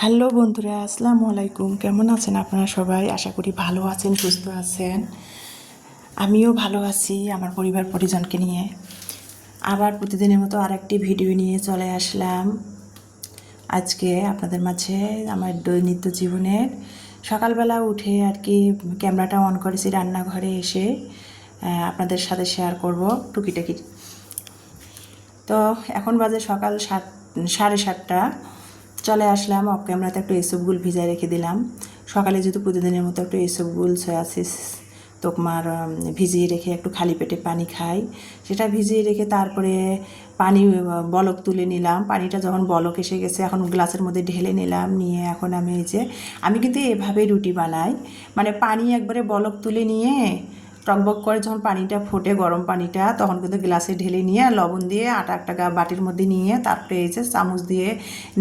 Hello বন্ধুরা, আসসালামু আলাইকুম। কেমন আছেন আপনারা সবাই? আশা করি ভালো আছেন, সুস্থ আছেন। আমিও ভালো আছি আমার পরিবার পরিজনকে নিয়ে। আবার প্রতিদিনের মতো আরেকটি ভিডিও নিয়ে চলে আসলাম আজকে আপনাদের মাঝে। আমার দৈনিত্য জীবনের সকালবেলা উঠে আর কি ক্যামেরাটা অন করেছি রান্নাঘরে এসে আপনাদের সাথে শেয়ার করব টুকিটাকি। তো এখন বাজে সকাল 7:30। চলে আসলাম অফ ক্যামেরাতে একটু এসবগুল ভিজায় রেখে দিলাম। সকালে যেহেতু প্রতিদিনের মতো একটু এসবগুল সয়াসিস তোকমার ভিজিয়ে রেখে একটু খালি পেটে পানি খাই। সেটা ভিজিয়ে রেখে তারপরে পানি বলক তুলে নিলাম। পানিটা যখন বলক এসে গেছে এখন গ্লাসের মধ্যে ঢেলে নিলাম। নিয়ে এখন আমি কিন্তু এভাবেই রুটি বানাই, মানে পানি একবারে বলক তুলে নিয়ে টকবক করে যখন পানিটা ফোটে গরম পানিটা তখন কিন্তু গ্লাসে ঢেলে নিয়ে লবণ দিয়ে আটা একটা বাটির মধ্যে নিয়ে তারপরে চামচ দিয়ে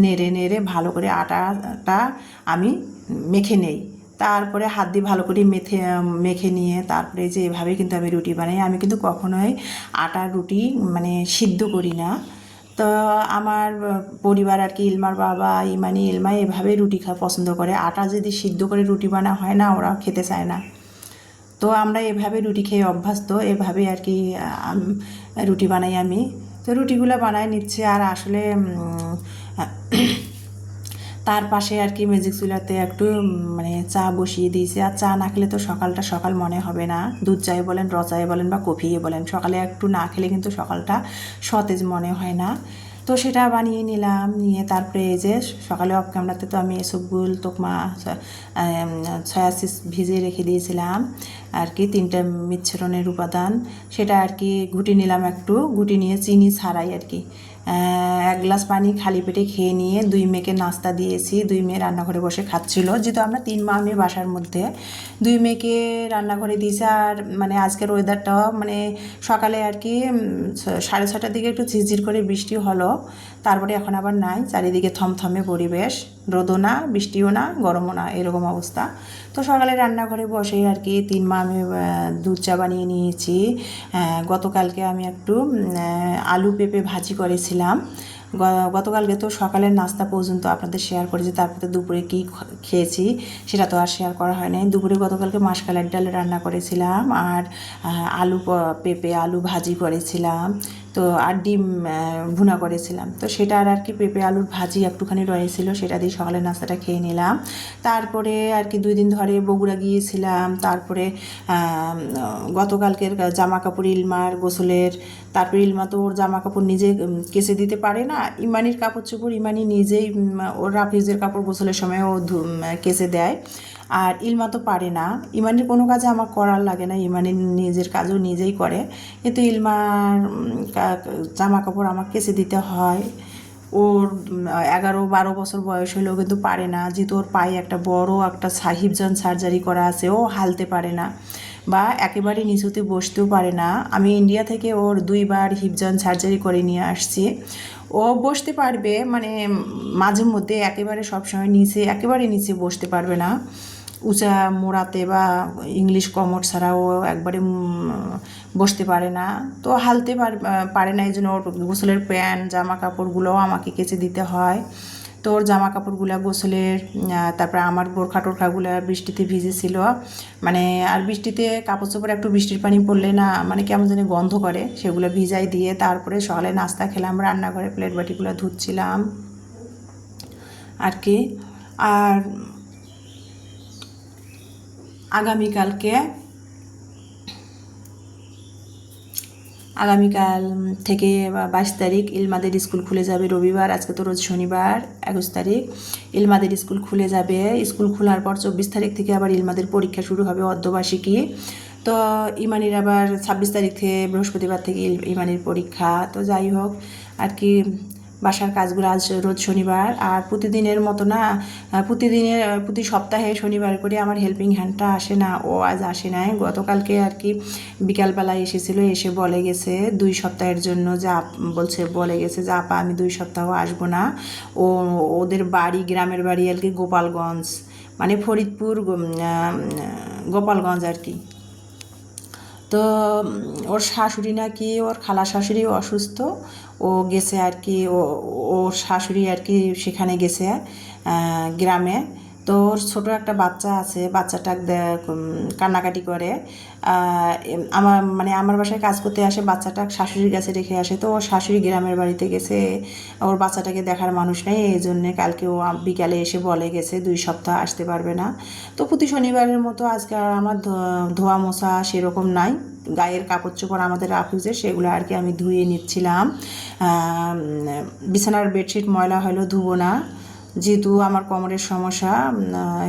নেড়ে নেড়ে ভালো করে আটাটা আমি মেখে নেই। তারপরে হাত দিয়ে ভালো করে মেখে নিয়ে তারপরে এভাবে কিন্তু আমি রুটি বানাই। আমি কিন্তু কখনোই আটার রুটি মানে সিদ্ধ করি না। তো আমার পরিবার আর কি ইলমার বাবা ইলমা এভাবে রুটি পছন্দ করে। আটা যদি সিদ্ধ করে রুটি বানা হয় না, ওরা খেতে চায় না। তো আমরা এভাবে রুটি খেয়ে অভ্যস্ত, এভাবে আর কি রুটি বানাই আমি। তো রুটিগুলো বানাই নিচ্ছে। আর আসলে তার পাশে আর কি ম্যাজিক চুলাতে একটু মানে চা বসিয়ে দিয়েছি। আর চা না খেলে তো সকালটা সকাল মনে হবে না। দুধ চাই বলেন, র চাই বলেন বা কফি বলেন, সকালে একটু না খেলে কিন্তু সকালটা সতেজ মনে হয় না। তো সেটা বানিয়ে নিলাম। নিয়ে তারপরে সকালে অফ ক্যামেরাতে তো আমি এসবগুল তোকমা সয়াসিস ভিজিয়ে রেখে দিয়েছিলাম আর কি 3টা মিশ্রণের উপাদান। সেটা আর কি ঘুটি নিলাম, একটু ঘুটি নিয়ে চিনি ছাড়াই আর কি 1 গ্লাস পানি খালি পেটে খেয়ে নিয়ে 2 মেয়েকে নাস্তা দিয়েছি। 2 মেয়ে রান্নাঘরে বসে খাচ্ছিল, যেহেতু আমরা 3 মা মেয়ে বাসার মধ্যে। 2 মেয়েকে রান্নাঘরে দিয়েছি। আর মানে আজকের ওয়েদারটাও মানে সকালে আর কি 6:30টার দিকে একটু ঝিরঝির করে বৃষ্টি হলো, তারপরে এখন আবার নাই। চারিদিকে থমথমে পরিবেশ, রোদও না বৃষ্টিও না গরমও না, এরকম অবস্থা। তো সকালে রান্নাঘরে বসে আর কি 3 মা আমি দুধ চা বানিয়ে নিয়েছি। গতকালকে আমি একটু আলু পেঁপে ভাজি করেছিলাম। গতকালকে তো সকালের নাস্তা পর্যন্ত আপনাদের শেয়ার করেছি, তারপরে দুপুরে কী খেয়েছি সেটা তো আর শেয়ার করা হয় নাই। দুপুরে গতকালকে মাসকালের ডাল রান্না করেছিলাম আর আলু পেঁপে আলু ভাজি করেছিলাম। তো আর ডিম ভুনা করেছিলাম। তো সেটা আর কি পেঁপে আলুর ভাজি একটুখানি রয়েছিল, সেটা দিয়ে সকালের নাস্তাটা খেয়ে নিলাম। তারপরে আর কি 2 দিন ধরে বগুড়া গিয়েছিলাম। তারপরে গতকালকের জামা কাপড় ইলমার গোসলের, তারপরে ইলমা তো ওর জামা কাপড় নিজে কেচে দিতে পারে না। ইমানির কাপড় চোপড় ইমানি নিজেই ওর রাফিজের কাপড় গোসলের সময় ও কেচে দেয়। আর ইলমা তো পারে না, ইমানির কোনো কাজে আমার করার লাগে না, ইমানির নিজের কাজও নিজেই করে। কিন্তু ইলমার জামা কাপড় আমার কেচে দিতে হয়। ওর 11-12 বছর বয়স হলেও কিন্তু পারে না, যেহেতু ওর পায়ে একটা বড় একটা হিপজয়েন সার্জারি করা আছে। ও হালতে পারে না বা একেবারে নিচুতে বসতেও পারে না। আমি ইন্ডিয়া থেকে ওর 2 বার হিপজয়েন সার্জারি করে নিয়ে আসছি। ও বসতে পারবে মানে মাঝে মধ্যে, একেবারে সবসময় একেবারে নিচে বসতে পারবে না। উঁচা মোড়াতে বা ইংলিশ কমর ছাড়া ও একবারে বসতে পারে না। তো হালতে পারে না, এই জন্য ওর গোসলের প্যান্ট জামা কাপড়গুলোও আমাকে কেচে দিতে হয়। তো ওর জামা কাপড়গুলো গোসলের, তারপরে আমার বোরখা টোরখাগুলো বৃষ্টিতে ভিজেছিল। মানে আর বৃষ্টিতে কাপড় চোপড় একটু বৃষ্টির পানি পড়লে না মানে কেমন জানি গন্ধ করে, সেগুলো ভিজাই দিয়ে তারপরে সকালে নাস্তা খেলাম। রান্নাঘরে প্লেট বাটিগুলো ধুচ্ছিলাম আর কি। আর আগামীকাল থেকে 22 তারিখ ইলমাদের স্কুল খুলে যাবে। রবিবার, আজকে তো রোজ শনিবার 21 তারিখ ইলমাদের স্কুল খুলে যাবে। স্কুল খোলার পর 24 তারিখ থেকে আবার ইলমাদের পরীক্ষা শুরু হবে, অর্ধবার্ষিকী। তো ইমানির আবার 26 তারিখ থেকে বৃহস্পতিবার থেকে ইমানির পরীক্ষা। তো যাই হোক আর কি, বাসার কাজগুলো আজ রোজ শনিবার আর প্রতিদিনের মতো না, প্রতি সপ্তাহে শনিবার করে আমার হেল্পিং হ্যান্ডটা আসে না। ও আজ আসে নাই। গতকালকে আর কি বিকালবেলায় এসেছিলো, এসে বলে গেছে 2 সপ্তাহের জন্য বলে গেছে যে আপা আমি 2 সপ্তাহ আসবো না। ওদের বাড়ি গ্রামের বাড়ি আর কি গোপালগঞ্জ, মানে ফরিদপুর গোপালগঞ্জ আর কি। তো ওর শাশুড়ি নাকি, ওর খালা শাশুড়ি অসুস্থ, ও গেছে আর কি, ওর শাশুড়ি আর কি সেখানে গেছে। গ্রামে। তো ওর ছোটো একটা বাচ্চা আছে, বাচ্চাটা কান্নাকাটি করে। আমার বাসায় কাজ করতে আসে, বাচ্চাটা শাশুড়ির কাছে রেখে আসে। তো ওর শাশুড়ি গ্রামের বাড়িতে গেছে, ওর বাচ্চাটাকে দেখার মানুষ নেই, এই জন্যে কালকে ও বিকালে এসে বলে গেছে 2 সপ্তাহ আসতে পারবে না। তো প্রতি শনিবারের মতো আজকে আর আমার ধোয়া মোছা সেরকম নাই, গায়ের কাপড় চোপড় আমাদের রাফিউজে সেগুলো আর কি আমি ধুয়ে নিচ্ছিলাম। বিছানার বেডশিট ময়লা হলেও ধুবো না, যেহেতু আমার কোমরের সমস্যা।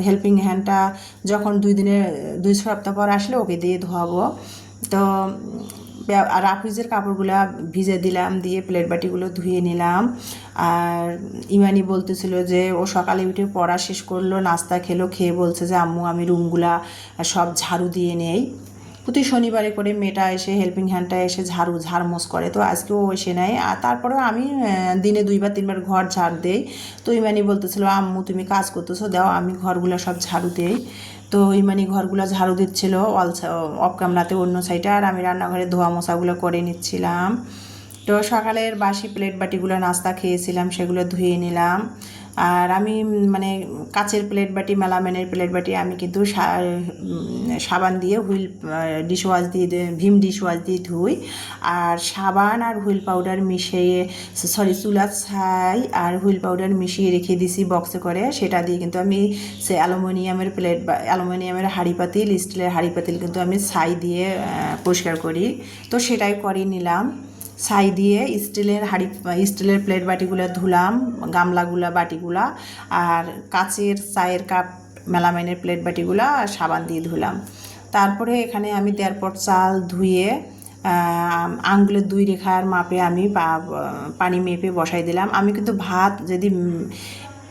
হেল্পিং হ্যান্ডটা যখন 2 সপ্তাহ পর আসলে ওকে দিয়ে ধোয়াবো। তো রাফিউজের কাপড়গুলো ভিজে দিলাম, দিয়ে প্লেট বাটিগুলো ধুয়ে নিলাম। আর ইমানি বলতেছিল যে ও সকালে উঠে পড়া শেষ করলো, নাস্তা খেলো, খেয়ে বলছে যে আম্মু আমি রুমগুলা সব ঝাড়ু দিয়ে নেই। প্রতি শনিবারে করে মেয়েটা এসে হেল্পিং হ্যান্ডটা এসে ঝাড়মোছ করে, তো আজকেও এসে নেয়। আর তারপরেও আমি দিনে 2 বা 3 বার ঘর ঝাড় দেই। তো ইমানি বলতেছিল আম্মু তুমি কাজ করতেছো, দাও আমি ঘরগুলো সব ঝাড়ু দেই। তো ইমানি ঘরগুলো ঝাড়ু দিচ্ছিল অফ ক্যামেরাতে অন্য সাইডে, আর আমি রান্নাঘরে ধোয়া মোছাগুলো করে নিচ্ছিলাম। তো সকালের বাসি প্লেট বাটিগুলো নাস্তা খেয়েছিলাম, সেগুলো ধুয়ে নিলাম। আর আমি কাচের প্লেট বাটি, মেলামেনের প্লেট বাটি আমি কিন্তু সাবান দিয়ে ডিশওয়াশ দিয়ে ভিম ডিশওয়াশ দিয়ে ধুই। আর সাবান আর হুইল পাউডার মিশিয়ে চুলার ছাই আর হুইল পাউডার মিশিয়ে রেখে দিছি বক্সে করে, সেটা দিয়ে কিন্তু আমি সে অ্যালুমিনিয়ামের প্লেট বা অ্যালুমিনিয়ামের হাঁড়ি পাতিল, স্টিলের হাঁড়ি পাতিল কিন্তু আমি ছাই দিয়ে পরিষ্কার করি। তো সেটাই করে নিলাম, ছাই দিয়ে স্টিলের প্লেট বাটিগুলো ধুলাম, গামলাগুলা বাটিগুলা, আর কাচের চায়ের কাপ মেলামাইনের প্লেট বাটিগুলা সাবান দিয়ে ধুলাম। তারপরে এখানে আমি 1.5 পট চাল ধুয়ে আঙ্গুলের 2 রেখার মাপে আমি পানি মেপে বসাই দিলাম। আমি কিন্তু ভাত যদি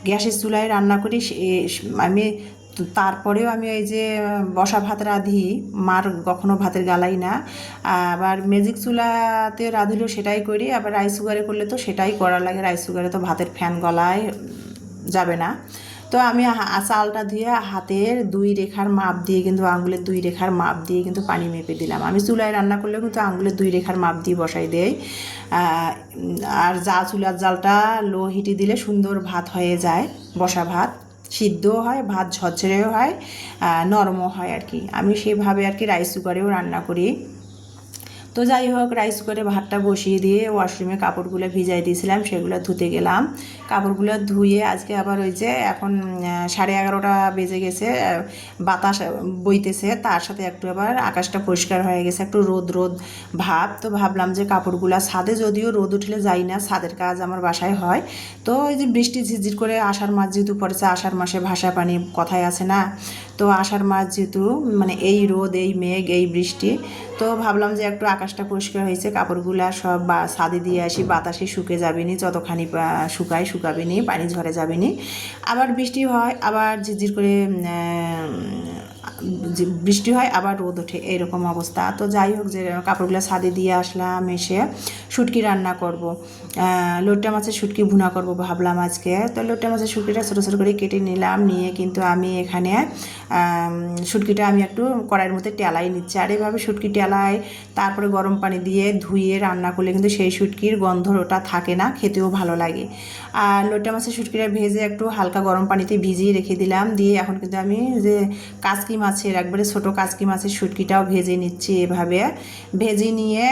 গ্যাসের চুলায় রান্না করি আমি তারপরেও আমি এই যে বসা ভাত রাঁধি, মার কখনো ভাতের গালাই না। আবার ম্যাজিক চুলাতে রাঁধিলেও সেটাই করি, আবার রাইস কুকারে করলে তো সেটাই করা লাগে, রাইস কুকারে তো ভাতের ফ্যান গলায় যাবে না। তো আমি চালটা ধুয়ে হাতের 2 রেখার মাপ দিয়ে কিন্তু আঙ্গুলের 2 রেখার মাপ দিয়ে কিন্তু পানি মেপে দিলাম। আমি চুলায় রান্না করলেও কিন্তু আঙ্গুলের 2 রেখার মাপ দিয়ে বসাই দেই। আর চুলার জালটা লো হিটে দিলে সুন্দর ভাত হয়ে যায়, বসা ভাত সিদ্ধও হয়, ভাত ঝরঝরেও হয়, নরমও হয় আর কি। আমি সেভাবে আর কি রাইস কুকারেও রান্না করি। তো যাই হোক, রাইস কুকারে ভাতটা বসিয়ে দিয়ে ওয়াশরুমে কাপড়গুলো ভিজাই দিয়েছিলাম, সেগুলো ধুতে গেলাম। কাপড়গুলো ধুয়ে আজকে আবার ওই যে এখন 11:30 বেজে গেছে, বাতাস বইতেছে, তার সাথে একটু আবার আকাশটা পরিষ্কার হয়ে গেছে, একটু রোদ ভাব। তো ভাবলাম যে কাপড়গুলো ছাদে, যদিও রোদ উঠলে যাই না, ছাদের কাজ আমার বাসায় হয়। তো ওই যে বৃষ্টি ঝিরঝির করে আষাঢ় মাস যেহেতু পড়েছে, আষাঢ় মাসে ভাষা পানি কথায় আছে না, তো আষাঢ় মাস যেহেতু এই রোদ, এই মেঘ, এই বৃষ্টি, তো ভাবলাম যে একটু আকাশটা পরিষ্কার হয়েছে, কাপড়গুলা সব ছাদে দিয়ে আসি, বাতাসে শুকে যাবেনি, যতখানি শুকাবেনি, পানি ঝরে যাবেনি। আবার বৃষ্টি হয়, আবার ঝিরঝির করে বৃষ্টি হয়, আবার রোদ ওঠে, এরকম অবস্থা। তো যাই হোক, যে কাপড়গুলো ছাদে দিয়ে আসলাম, এসে শুটকি রান্না করব, লোট্টা মাছের শুটকি ভুনা করব ভাবলাম আজকে। তো লোট্টা মাছের শুটকিটা ছোটো ছোটো করে কেটে নিলাম, নিয়ে কিন্তু আমি এখানে শুটকিটা আমি একটু কড়াইয়ের মধ্যে টেলাই নিচ্ছি। আর এইভাবে শুটকি টেলাই তারপরে গরম পানি দিয়ে ধুয়ে রান্না করলে কিন্তু সেই শুটকির গন্ধ ওটা থাকে না, খেতেও ভালো লাগে। আর লোট্টা মাছের শুটকিটা ভেজে একটু হালকা গরম পানিতে ভিজিয়ে রেখে দিলাম, দিয়ে এখন কিন্তু আমি যে কাচকি মাছের একবারে ছোটো কাচকি মাছের শুটকিটাও ভেজে নিচ্ছি। এভাবে ভেজে নিয়ে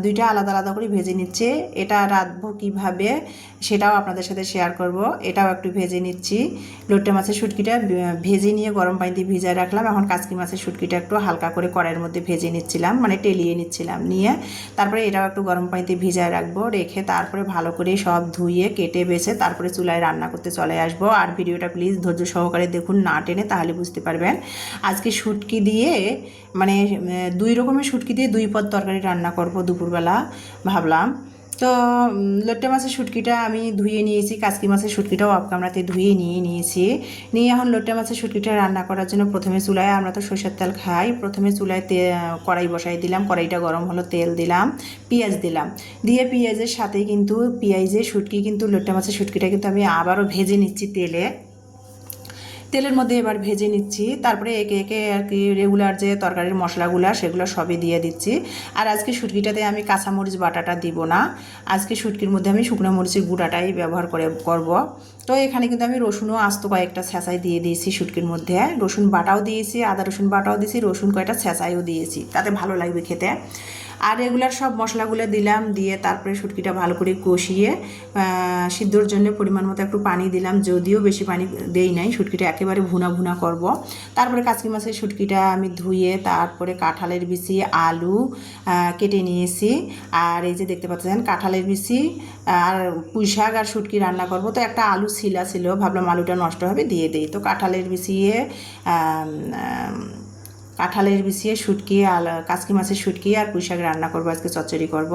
2টা আলাদা আলাদা করে ভেজে নিচ্ছে। এটা রাঁধবো কীভাবে সেটাও আপনাদের সাথে শেয়ার করব। এটাও একটু ভেজে নিচ্ছি। লোট্টা মাছের শুটকিটা ভেজে নিয়ে গরম পানিতে ভিজায় রাখলাম। এখন কাচকি মাছের শুটকিটা একটু হালকা করে কড়াইয়ের মধ্যে ভেজে নিচ্ছিলাম, টেলিয়ে নিচ্ছিলাম, নিয়ে তারপরে এটাও একটু গরম পানিতে ভিজায় রাখবো, রেখে তারপরে ভালো করে সব ধুয়ে কেটে বেছে তারপরে চুলায় রান্না করতে চলে আসবো। আর ভিডিওটা প্লিজ ধৈর্য সহকারে দেখুন, না টেনে, তাহলে বুঝতে পারবেন। আজকে শুটকি দিয়ে 2 রকমের শুটকি দিয়ে 2 পদ তরকারি রান্না করব দুপুরবেলা ভাবলাম। তো লোট্টা মাছের শুটকিটা আমি ধুয়ে নিয়েছি, কাচকি মাছের শুটকিটাও অফ ক্যামেরাতে ধুয়ে নিয়েছি। নিয়ে এখন লোট্টা মাছের শুটকিটা রান্না করার জন্য প্রথমে চুলায়, আমরা তো সরষের তেল খাই, প্রথমে চুলায় কড়াই বসাই দিলাম, কড়াইটা গরম হলো, তেল দিলাম, পেঁয়াজ দিলাম, দিয়ে পেঁয়াজের সাথে কিন্তু পেঁয়াজের শুটকি কিন্তু লোট্টা মাছের শুটকিটা কিন্তু আমি আবারও ভেজে নিচ্ছি তেলের মধ্যে এবার ভেজে নিচ্ছি। তারপরে একে একে আর কি রেগুলার যে তরকারির মশলাগুলো সেগুলো সবই দিয়ে দিচ্ছি। আর আজকে শুটকিটাতে আমি কাঁচামরিচ বাটাটা দিব না, আজকে শুটকির মধ্যে আমি শুকনো মরিচের গুঁড়াটাই ব্যবহার করব। তো এখানে কিন্তু আমি রসুনও আস্ত কয়েকটা ছেঁচাই দিয়ে দিয়েছি শুটকির মধ্যে, রসুন বাটাও দিয়েছি, আদা রসুন বাটাও দিয়েছি, রসুন কয়েকটা ছেঁচাইও দিয়েছি, তাতে ভালো লাগবে খেতে। আর রেগুলার সব মশলাগুলো দিলাম, দিয়ে তারপরে শুটকিটা ভালো করে কষিয়ে সিদ্ধর জন্য পরিমাণ মতো একটু পানি দিলাম, যদিও বেশি পানি দেই নাই, শুটকিটা একেবারে ভুনা ভুনা করব। তারপরে কাচকি মাছের শুটকিটা আমি ধুয়ে তারপরে কাঁঠালের বিচি, আলু কেটে নিয়েছি। আর এই যে দেখতে পাচ্ছেন কাঁঠালের বিচি আর পুঁই শাক আর শুটকি রান্না করব। তো একটা আলু ছিল, ভাবলাম আলুটা নষ্ট হবে, দিয়ে দিই। তো কাঁঠালের বিচিয়ে শুটকি কাচকি মাছের শুটকি আর পুঁই শাক রান্না করবো, আজকে চচ্চড়ি করব।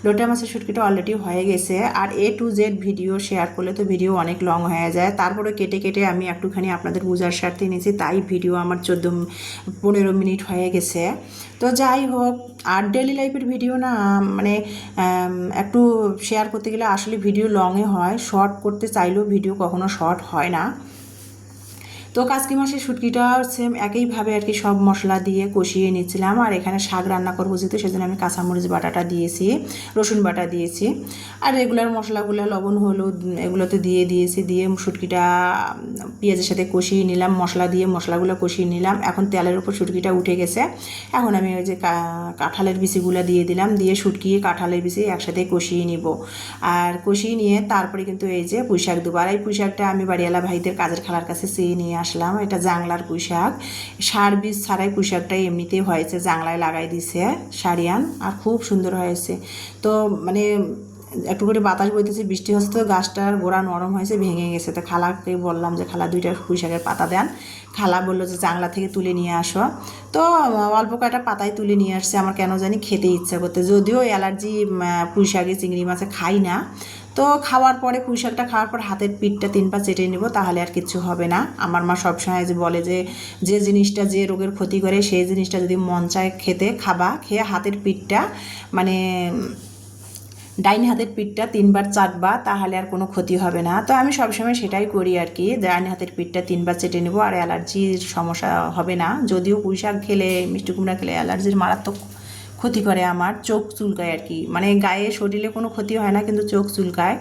লোটা মাছের শুটকিটা অলরেডি হয়ে গেছে। আর A to Z video share করলে তো ভিডিও অনেক লং হয়ে যায়, তারপরে কেটে কেটে আমি একটুখানি আপনাদের বোঝার স্বার্থে নিয়েছি, তাই ভিডিও আমার 14-15 মিনিট হয়ে গেছে। তো যাই হোক, আর ডেলি লাইফের ভিডিও না মানে একটু শেয়ার করতে গেলে আসলে ভিডিও লংয়ে হয়, শর্ট করতে চাইলেও ভিডিও কখনো শর্ট হয় না। তো কাচকি মাছের শুটকিটা সেম একইভাবে আর কি সব মশলা দিয়ে কষিয়ে নিচ্ছিলাম। আর এখানে শাক রান্না করবো যেহেতু, সেজন্য আমি কাঁচামরিচ বাটাটা দিয়েছি, রসুন বাটা দিয়েছি, আর রেগুলার মশলাগুলো লবণ হলুদ এগুলো তো দিয়েছি। দিয়ে শুটকিটা পেঁয়াজের সাথে কষিয়ে নিলাম, মশলা দিয়ে মশলাগুলো কষিয়ে নিলাম। এখন তেলের উপর শুটকিটা উঠে গেছে। এখন আমি ওই যে কাঁঠালের বিচিগুলো দিয়ে দিলাম, দিয়ে শুটকি কাঁঠালের বিচি একসাথে কষিয়ে নিব। আর কষিয়ে নিয়ে তারপরে কিন্তু এই যে পুঁই শাক দেবো। আর এই পুঁই শাকটা আমি বাড়িওয়ালা ভাইদের কাজের খালার কাছে চেয়ে নিয়ে আসলাম। এটা জাংলার পুঁই শাক, সার বীজ ছাড়াই পুঁই শাকটাই এমনিতেই হয়েছে, জাংলায় লাগাই দিছে সারিয়ান, আর খুব সুন্দর হয়েছে। তো মানে একটু করে বাতাস বইতেছে, বৃষ্টি হচ্ছে, তো গাছটার গোড়া নরম হয়েছে, ভেঙে গেছে। তো খালাকে বললাম যে খালা 2টা পুঁই শাকের পাতা দেন। খালা বললো যে জাংলা থেকে তুলে নিয়ে আসো। তো অল্প কয়েকটা পাতায় তুলে নিয়ে আসছে। আমার কেন জানি খেতে ইচ্ছা করতে, যদিও অ্যালার্জি পুঁই শাকে চিংড়ি মাছে খাই না। তো খাওয়ার পরে পুঁই শাকটা খাওয়ার পর হাতের পিঠটা 3 পা চেটে নেব, তাহলে আর কিচ্ছু হবে না। আমার মা সবসময় যে বলে যে জিনিসটা যে রোগের ক্ষতি করে, সেই জিনিসটা যদি মন চায় খেতে, খেয়ে হাতের পিঠটা মানে ডাইন হাতের পিঠটা 3 বার চাটবা, তাহলে আর কোনো ক্ষতি হবে না। তো আমি সবসময় সেটাই করি আর কি, ডাইন হাতের পিঠটা 3 বার চেটে নেবো, আর অ্যালার্জির সমস্যা হবে না। যদিও পুঁই শাক খেলে, মিষ্টি কুমড়া খেলে অ্যালার্জির মারাত্মক ক্ষতি করে, আমার চোখ চুলকায় আর কি, মানে গায়ে শরীরে কোনো ক্ষতি হয় না, কিন্তু চোখ চুলকায়।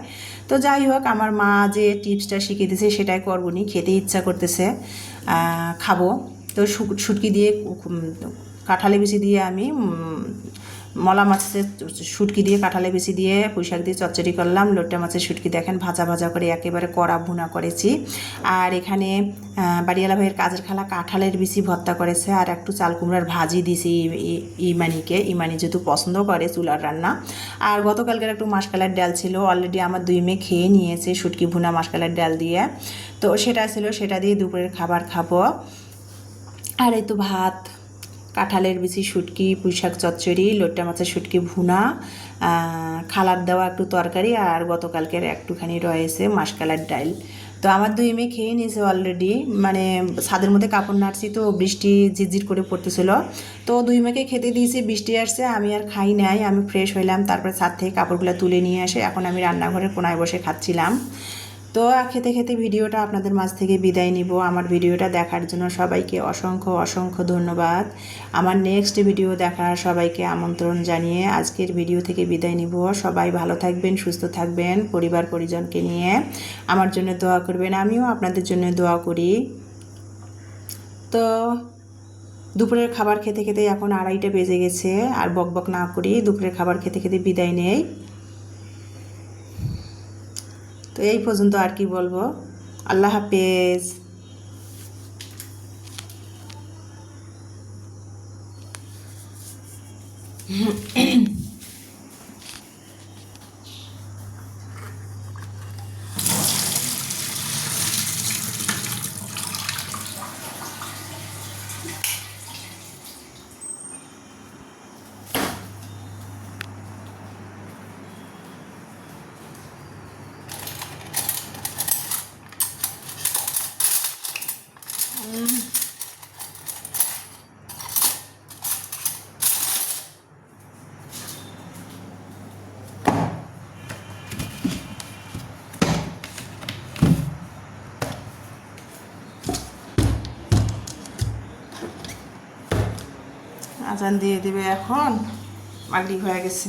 তো যাই হোক, আমার মা যে টিপসটা শিখিয়ে দিয়েছে সেটাই করবনি, খেতে ইচ্ছা করতেছে, খাবো। তো শুটকি দিয়ে কাঁঠালে বিচি দিয়ে আমি মলা মাছের শুটকি দিয়ে কাঁঠালে বিচি দিয়ে পুঁই শাক দিয়ে চচ্চড়ি করলাম। লোট্টা মাছের শুটকি দেখেন ভাজা ভাজা করে একেবারে কড়া ভুনা করেছি। আর এখানে বাড়িওয়ালা ভাইয়ের কাজের খালা কাঁঠালের বিচি ভর্তা করেছে, আর একটু চাল কুমড়ার ভাজি দিয়েছি ইমানি যেহেতু পছন্দ করে চুলার রান্না। আর গতকালকের একটু মাসকালার ডাল ছিল, অলরেডি আমার 2 মেয়ে খেয়ে নিয়েছে শুটকি ভুনা মাসকালার ডাল দিয়ে। তো সেটা ছিল, সেটা দিয়ে দুপুরের খাবার খাবো। আর এই তো ভাত, কাঁঠালের বিচি শুটকি, পুঁই শাক চচ্চড়ি, লোট্টা মাছের শুটকি ভুনা, খালার দেওয়া একটু তরকারি, আর গতকালকের একটুখানি রয়েছে মাসকালার ডাল। তো আমার 2 মেয়ে খেয়ে নিয়েছে অলরেডি। মানে ছাদের মধ্যে কাপড় নাড়ছি, তো বৃষ্টি ঝিরঝির করে পড়তেছিল, তো 2 মেয়েকে খেতে দিয়েছি। বৃষ্টি আসছে, আমি আর খাই নাই, আমি ফ্রেশ হইলাম, তারপরে ছাদ থেকে কাপড়গুলো তুলে নিয়ে আসে এখন আমি রান্নাঘরের কোনায় বসে খাচ্ছিলাম। তো খেতে খেতে ভিডিওটা আপনাদের মাঝ থেকে বিদায় নিব। আমার ভিডিওটা দেখার জন্য সবাইকে অসংখ্য অসংখ্য ধন্যবাদ। আমার নেক্সট ভিডিও দেখার সবাইকে আমন্ত্রণ জানিয়ে আজকের ভিডিও থেকে বিদায় নিব। সবাই ভালো থাকবেন, সুস্থ থাকবেন, পরিবার পরিজনকে নিয়ে আমার জন্য দোয়া করবেন, আমিও আপনাদের জন্য দোয়া করি। তো দুপুরের খাবার খেতে খেতে এখন 2:30 বেজে গেছে, আর বকবক না করি, দুপুরের খাবার খেতে খেতে বিদায় নেই। তো এই পর্যন্ত, আর কি বলবো। আল্লাহ হাফেজ। আজান দিয়ে দিবে, এখন মাগরিব হয়ে গেছে।